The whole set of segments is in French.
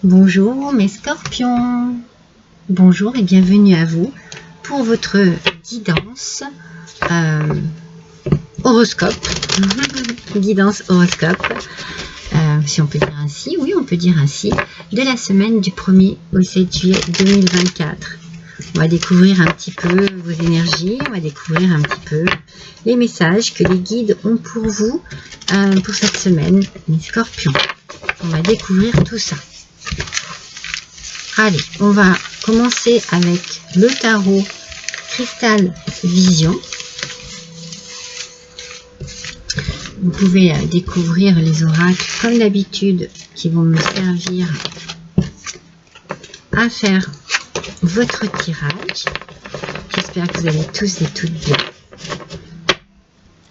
Bonjour mes scorpions, bonjour et bienvenue à vous pour votre guidance horoscope, guidance horoscope, si on peut dire ainsi, oui on peut dire ainsi, de la semaine du 1er au 7 juillet 2024. On va découvrir un petit peu vos énergies, on va découvrir un petit peu les messages que les guides ont pour vous pour cette semaine, mes scorpions. On va découvrir tout ça. Allez, on va commencer avec le tarot Cristal Vision. Vous pouvez découvrir les oracles comme d'habitude qui vont me servir à faire votre tirage. J'espère que vous allez tous et toutes bien.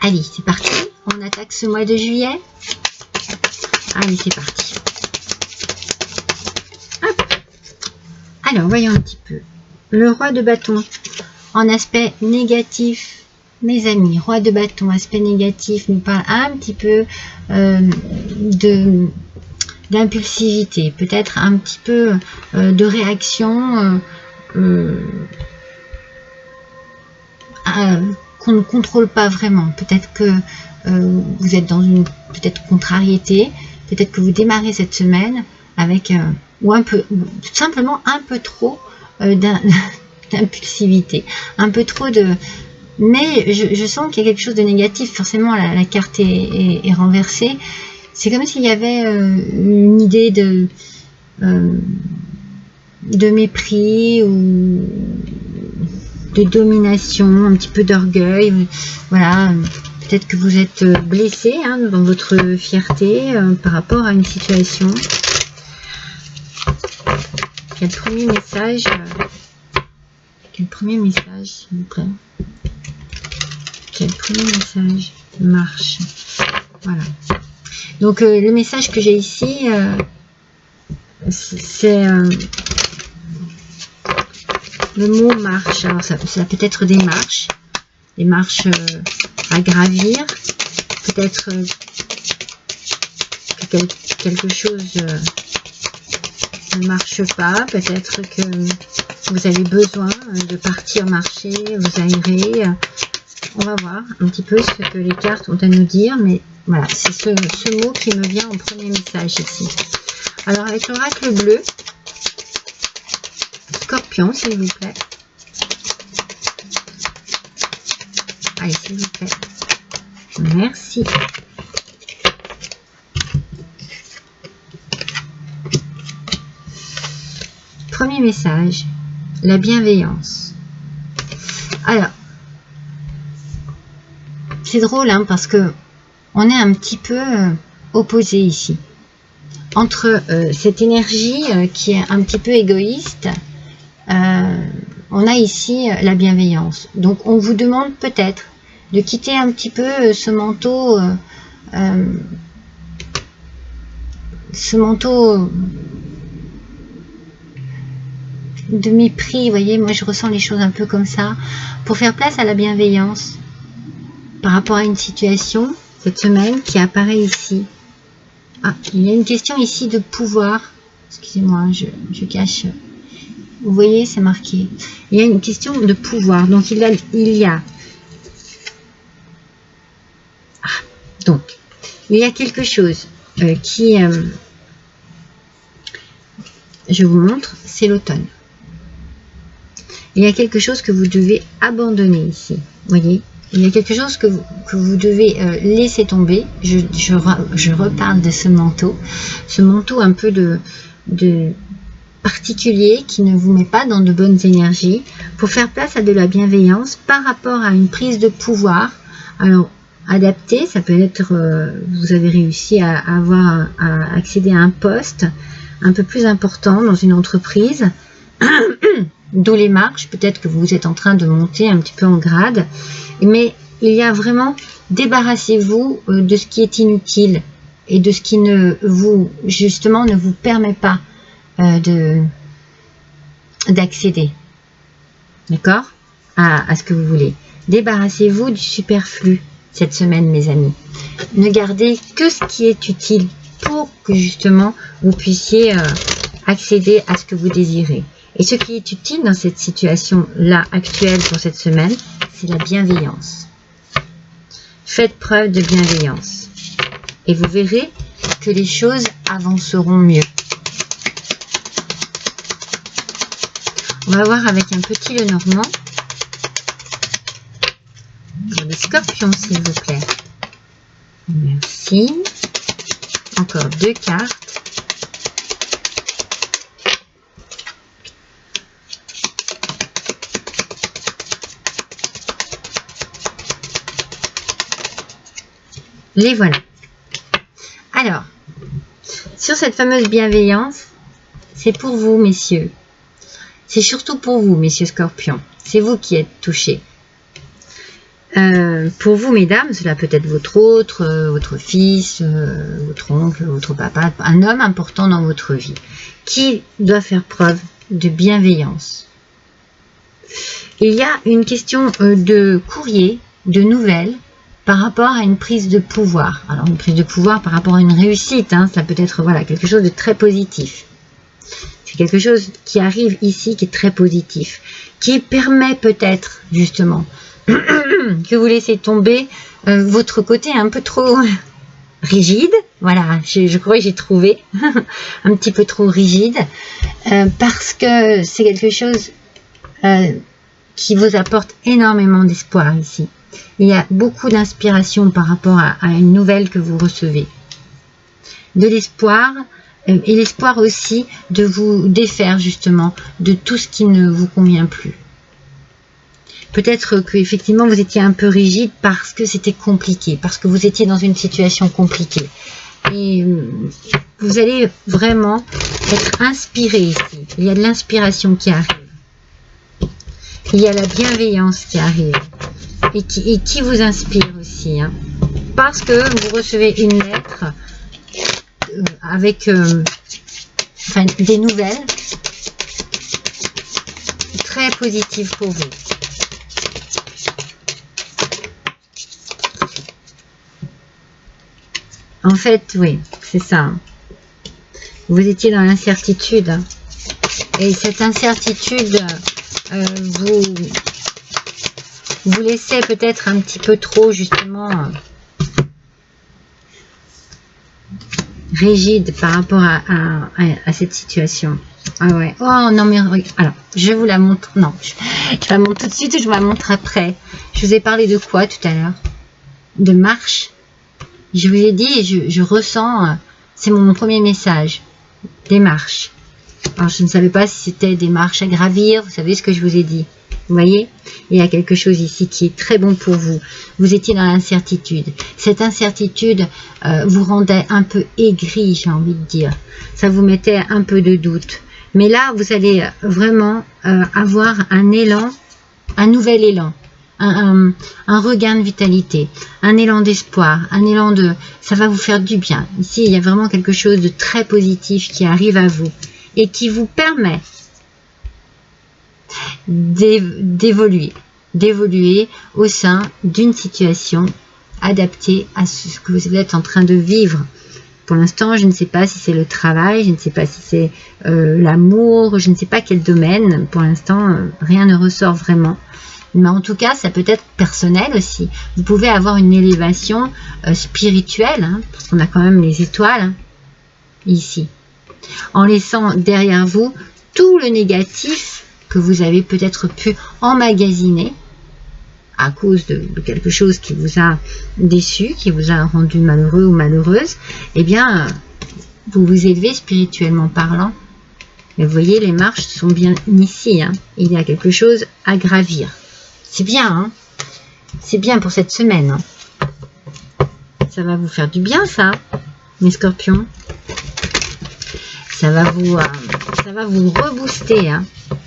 Allez, c'est parti. On attaque ce mois de juillet. Allez, c'est parti. Hop. Alors, voyons un petit peu. Le roi de bâton en aspect négatif. Mes amis, roi de bâton, aspect négatif, nous parle un petit peu d'impulsivité, peut-être un petit peu de réaction qu'on ne contrôle pas vraiment. Peut-être que vous êtes dans une contrariété, peut-être que vous démarrez cette semaine avec ou un peu, tout simplement un peu trop d'impulsivité, un peu trop de... Mais je sens qu'il y a quelque chose de négatif. Forcément, la carte est renversée. C'est comme s'il y avait une idée de mépris ou de domination, un petit peu d'orgueil. Voilà, peut-être que vous êtes blessé dans votre fierté par rapport à une situation. Quel premier message s'il vous plaît? Quel premier message marche? Voilà. Donc le message que j'ai ici, c'est le mot marche. Alors ça peut être des marches à gravir, peut-être que quelque chose ne marche pas, peut-être que vous avez besoin de partir marcher, vous aérer. On va voir un petit peu ce que les cartes ont à nous dire, mais voilà, c'est ce mot qui me vient en premier message ici. Alors avec l'oracle bleu, Scorpion, s'il vous plaît. Allez, s'il vous plaît. Merci. Premier message, la bienveillance. Alors, c'est drôle parce que on est un petit peu opposé ici entre cette énergie qui est un petit peu égoïste. On a ici la bienveillance. Donc on vous demande peut-être de quitter un petit peu ce manteau de mépris. Vous voyez, moi je ressens les choses un peu comme ça, pour faire place à la bienveillance par rapport à une situation cette semaine qui apparaît ici. Ah, il y a une question ici de pouvoir. Excusez-moi, je cache. Vous voyez, c'est marqué. Il y a une question de pouvoir. Donc il y a quelque chose qui... je vous montre, c'est l'automne. Il y a quelque chose que vous devez abandonner ici. Vous voyez, il y a quelque chose que vous devez laisser tomber. Je reparle de ce manteau un peu de particulier qui ne vous met pas dans de bonnes énergies, pour faire place à de la bienveillance par rapport à une prise de pouvoir. Alors, adapté, ça peut être, vous avez réussi à accéder à un poste un peu plus important dans une entreprise, d'où les marches, peut-être que vous êtes en train de monter un petit peu en grade, mais il y a vraiment, débarrassez-vous de ce qui est inutile et de ce qui justement ne vous permet pas d'accéder, d'accord, à ce que vous voulez. Débarrassez-vous du superflu cette semaine, mes amis. Ne gardez que ce qui est utile pour que justement vous puissiez accéder à ce que vous désirez. Et ce qui est utile dans cette situation-là actuelle pour cette semaine, c'est la bienveillance. Faites preuve de bienveillance. Et vous verrez que les choses avanceront mieux. On va voir avec un petit Lenormand. Pour les scorpions, s'il vous plaît. Merci. Encore 2 cartes. Les voilà. Alors, sur cette fameuse bienveillance, c'est pour vous, messieurs. C'est surtout pour vous, messieurs scorpions. C'est vous qui êtes touchés. Pour vous, mesdames, cela peut être votre autre, votre fils, votre oncle, votre papa, un homme important dans votre vie, qui doit faire preuve de bienveillance. Il y a une question de courrier, de nouvelles, par rapport à une prise de pouvoir. Alors, une prise de pouvoir par rapport à une réussite, hein, ça peut être voilà, quelque chose de très positif. C'est quelque chose qui arrive ici, qui est très positif, qui permet peut-être, justement, que vous laissez tomber votre côté un peu trop rigide. Voilà, je crois que j'ai trouvé un petit peu trop rigide, parce que c'est quelque chose qui vous apporte énormément d'espoir ici. Il y a beaucoup d'inspiration par rapport à une nouvelle que vous recevez. De l'espoir, et l'espoir aussi de vous défaire justement de tout ce qui ne vous convient plus. Peut-être que effectivement vous étiez un peu rigide parce que c'était compliqué, parce que vous étiez dans une situation compliquée. Et vous allez vraiment être inspiré ici. Il y a de l'inspiration qui arrive. Il y a la bienveillance qui arrive. Et qui vous inspire aussi. Hein. Parce que vous recevez une lettre avec enfin, des nouvelles très positives pour vous. En fait, oui, c'est ça. Vous étiez dans l'incertitude. Hein. Et cette incertitude vous laissez peut-être un petit peu trop, justement, rigide par rapport à cette situation. Ah ouais. Oh non, mais alors, je vous la montre. Non, je la montre tout de suite, je vous la montre après. Je vous ai parlé de quoi tout à l'heure? De marche. Je vous ai dit, je ressens, c'est mon premier message, des marches. Alors, je ne savais pas si c'était des marches à gravir, vous savez ce que je vous ai dit. Vous voyez, il y a quelque chose ici qui est très bon pour vous. Vous étiez dans l'incertitude. Cette incertitude vous rendait un peu aigri, j'ai envie de dire. Ça vous mettait un peu de doute. Mais là, vous allez vraiment avoir un élan, un nouvel élan. Un regain de vitalité, un élan d'espoir, un élan de... Ça va vous faire du bien. Ici, il y a vraiment quelque chose de très positif qui arrive à vous et qui vous permet d'évoluer au sein d'une situation adaptée à ce que vous êtes en train de vivre. Pour l'instant, je ne sais pas si c'est le travail, je ne sais pas si c'est l'amour, je ne sais pas quel domaine. Pour l'instant, rien ne ressort vraiment. Mais en tout cas, ça peut être personnel aussi. Vous pouvez avoir une élévation spirituelle, hein, parce qu'on a quand même les étoiles, hein, ici. En laissant derrière vous tout le négatif que vous avez peut-être pu emmagasiner à cause de quelque chose qui vous a déçu, qui vous a rendu malheureux ou malheureuse. Eh bien, vous vous élevez spirituellement parlant. Et vous voyez, les marches sont bien ici. Hein. Il y a quelque chose à gravir. C'est bien, hein. C'est bien pour cette semaine. Hein. Ça va vous faire du bien, ça, mes scorpions. Ça va vous rebooster. Hein.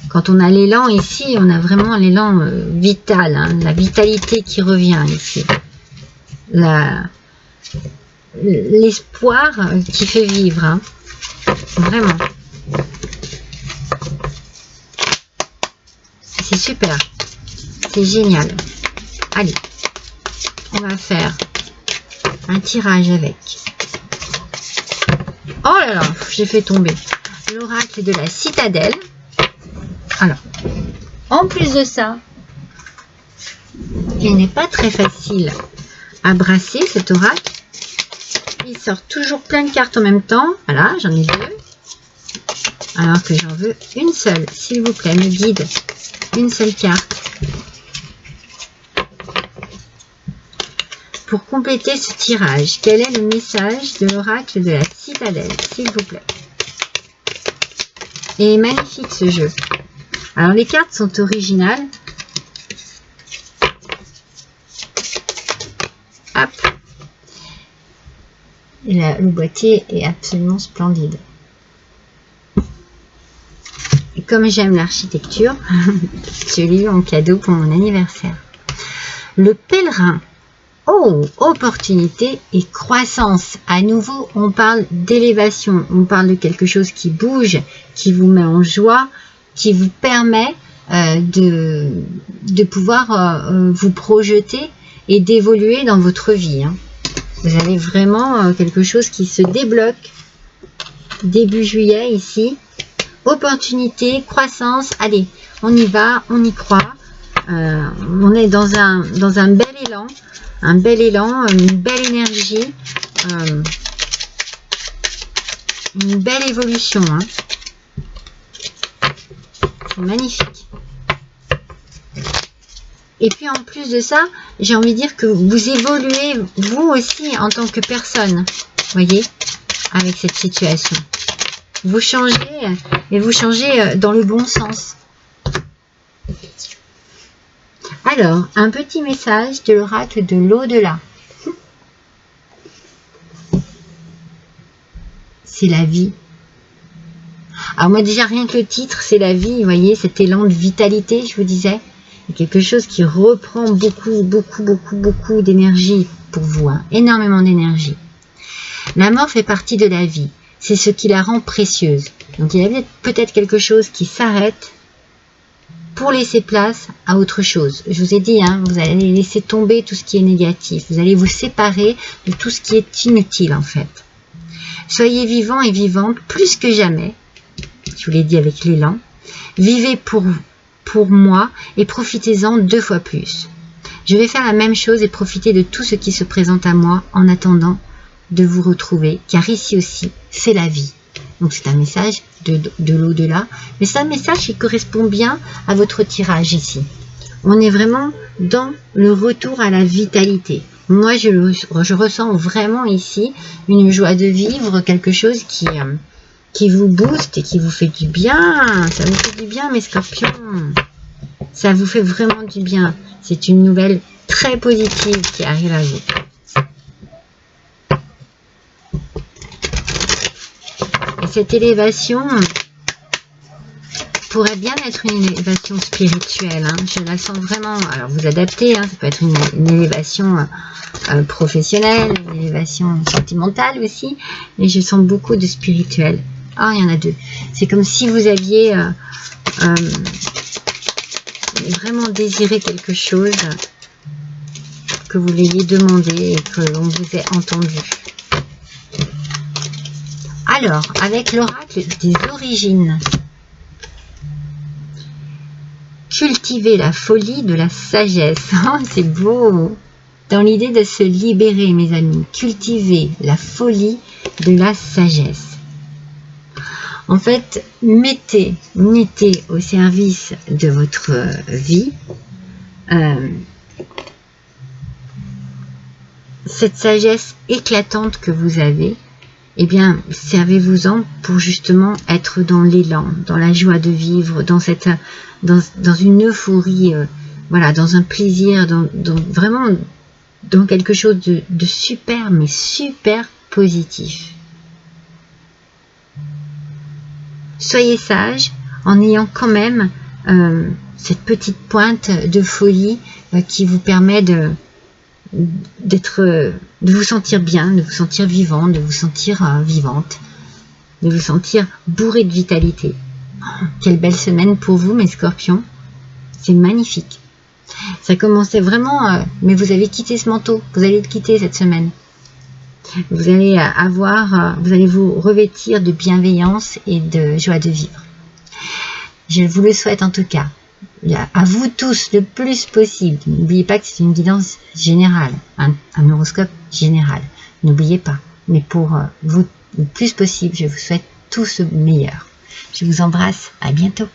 Quand on a l'élan ici, on a vraiment l'élan vital, hein, la vitalité qui revient ici. L'espoir qui fait vivre. Hein. Vraiment. C'est super. C'est génial. Allez, on va faire un tirage avec. Oh là là, j'ai fait tomber. Le l'oracle de la citadelle. Alors, en plus de ça, il n'est pas très facile à brasser cet oracle. Il sort toujours plein de cartes en même temps. Voilà, j'en ai 2. Alors que j'en veux une seule. S'il vous plaît, me guide une seule carte. Pour compléter ce tirage, quel est le message de l'oracle de la citadelle, s'il vous plaît? Et magnifique ce jeu. Alors les cartes sont originales. Hop. Et le boîtier est absolument splendide. Et comme j'aime l'architecture, je l'ai eu en cadeau pour mon anniversaire. Le pèlerin. Oh, opportunité et croissance. À nouveau, on parle d'élévation. On parle de quelque chose qui bouge, qui vous met en joie, qui vous permet de pouvoir vous projeter et d'évoluer dans votre vie. Hein. Vous avez vraiment quelque chose qui se débloque début juillet ici. Opportunité, croissance. Allez, on y va, on y croit. On est dans un bel élan. Un bel élan, une belle énergie, une belle évolution. Hein. C'est magnifique. Et puis en plus de ça, j'ai envie de dire que vous évoluez vous aussi en tant que personne. Voyez, avec cette situation. Vous changez et vous changez dans le bon sens. Alors, un petit message de l'oracle de l'au-delà. C'est la vie. Alors moi déjà, rien que le titre, c'est la vie. Vous voyez, cet élan de vitalité, je vous disais. C'est quelque chose qui reprend beaucoup d'énergie pour vous. Hein. Énormément d'énergie. La mort fait partie de la vie. C'est ce qui la rend précieuse. Donc il y a peut-être quelque chose qui s'arrête pour laisser place à autre chose. Je vous ai dit, hein, vous allez laisser tomber tout ce qui est négatif. Vous allez vous séparer de tout ce qui est inutile, en fait. Soyez vivants et vivantes plus que jamais. Je vous l'ai dit avec l'élan. Vivez pour moi et profitez-en 2 fois plus. Je vais faire la même chose et profiter de tout ce qui se présente à moi en attendant de vous retrouver, car ici aussi, c'est la vie. Donc c'est un message de l'au-delà, mais c'est un message qui correspond bien à votre tirage ici. On est vraiment dans le retour à la vitalité. Moi, je ressens vraiment ici une joie de vivre, quelque chose qui vous booste et qui vous fait du bien. Ça vous fait du bien, mes scorpions. Ça vous fait vraiment du bien. C'est une nouvelle très positive qui arrive à vous. Et cette élévation pourrait bien être une élévation spirituelle. Hein. Je la sens vraiment. Alors vous adaptez, hein, ça peut être une élévation professionnelle, une élévation sentimentale aussi. Mais je sens beaucoup de spirituel. Ah, il y en a 2. C'est comme si vous aviez vraiment désiré quelque chose, que vous l'ayez demandé et que l'on vous ait entendu. Alors, avec l'oracle des origines, cultiver la folie de la sagesse. Oh, c'est beau. Dans l'idée de se libérer, mes amis. Cultiver la folie de la sagesse. En fait, mettez au service de votre vie cette sagesse éclatante que vous avez. Eh bien, servez-vous-en pour justement être dans l'élan, dans la joie de vivre, dans une euphorie, voilà, dans un plaisir, vraiment dans quelque chose de super, mais super positif. Soyez sages en ayant quand même cette petite pointe de folie qui vous permet de vous sentir bien, de vous sentir vivant, de vous sentir vivante, de vous sentir bourré de vitalité. Oh, quelle belle semaine pour vous, mes scorpions. C'est magnifique. Ça commençait vraiment, mais vous avez quitté ce manteau. Vous allez le quitter cette semaine. Vous allez vous allez vous revêtir de bienveillance et de joie de vivre. Je vous le souhaite en tout cas. À vous tous le plus possible. N'oubliez pas que c'est une guidance générale, un horoscope général. N'oubliez pas. Mais pour vous le plus possible, je vous souhaite tout ce meilleur. Je vous embrasse. À bientôt.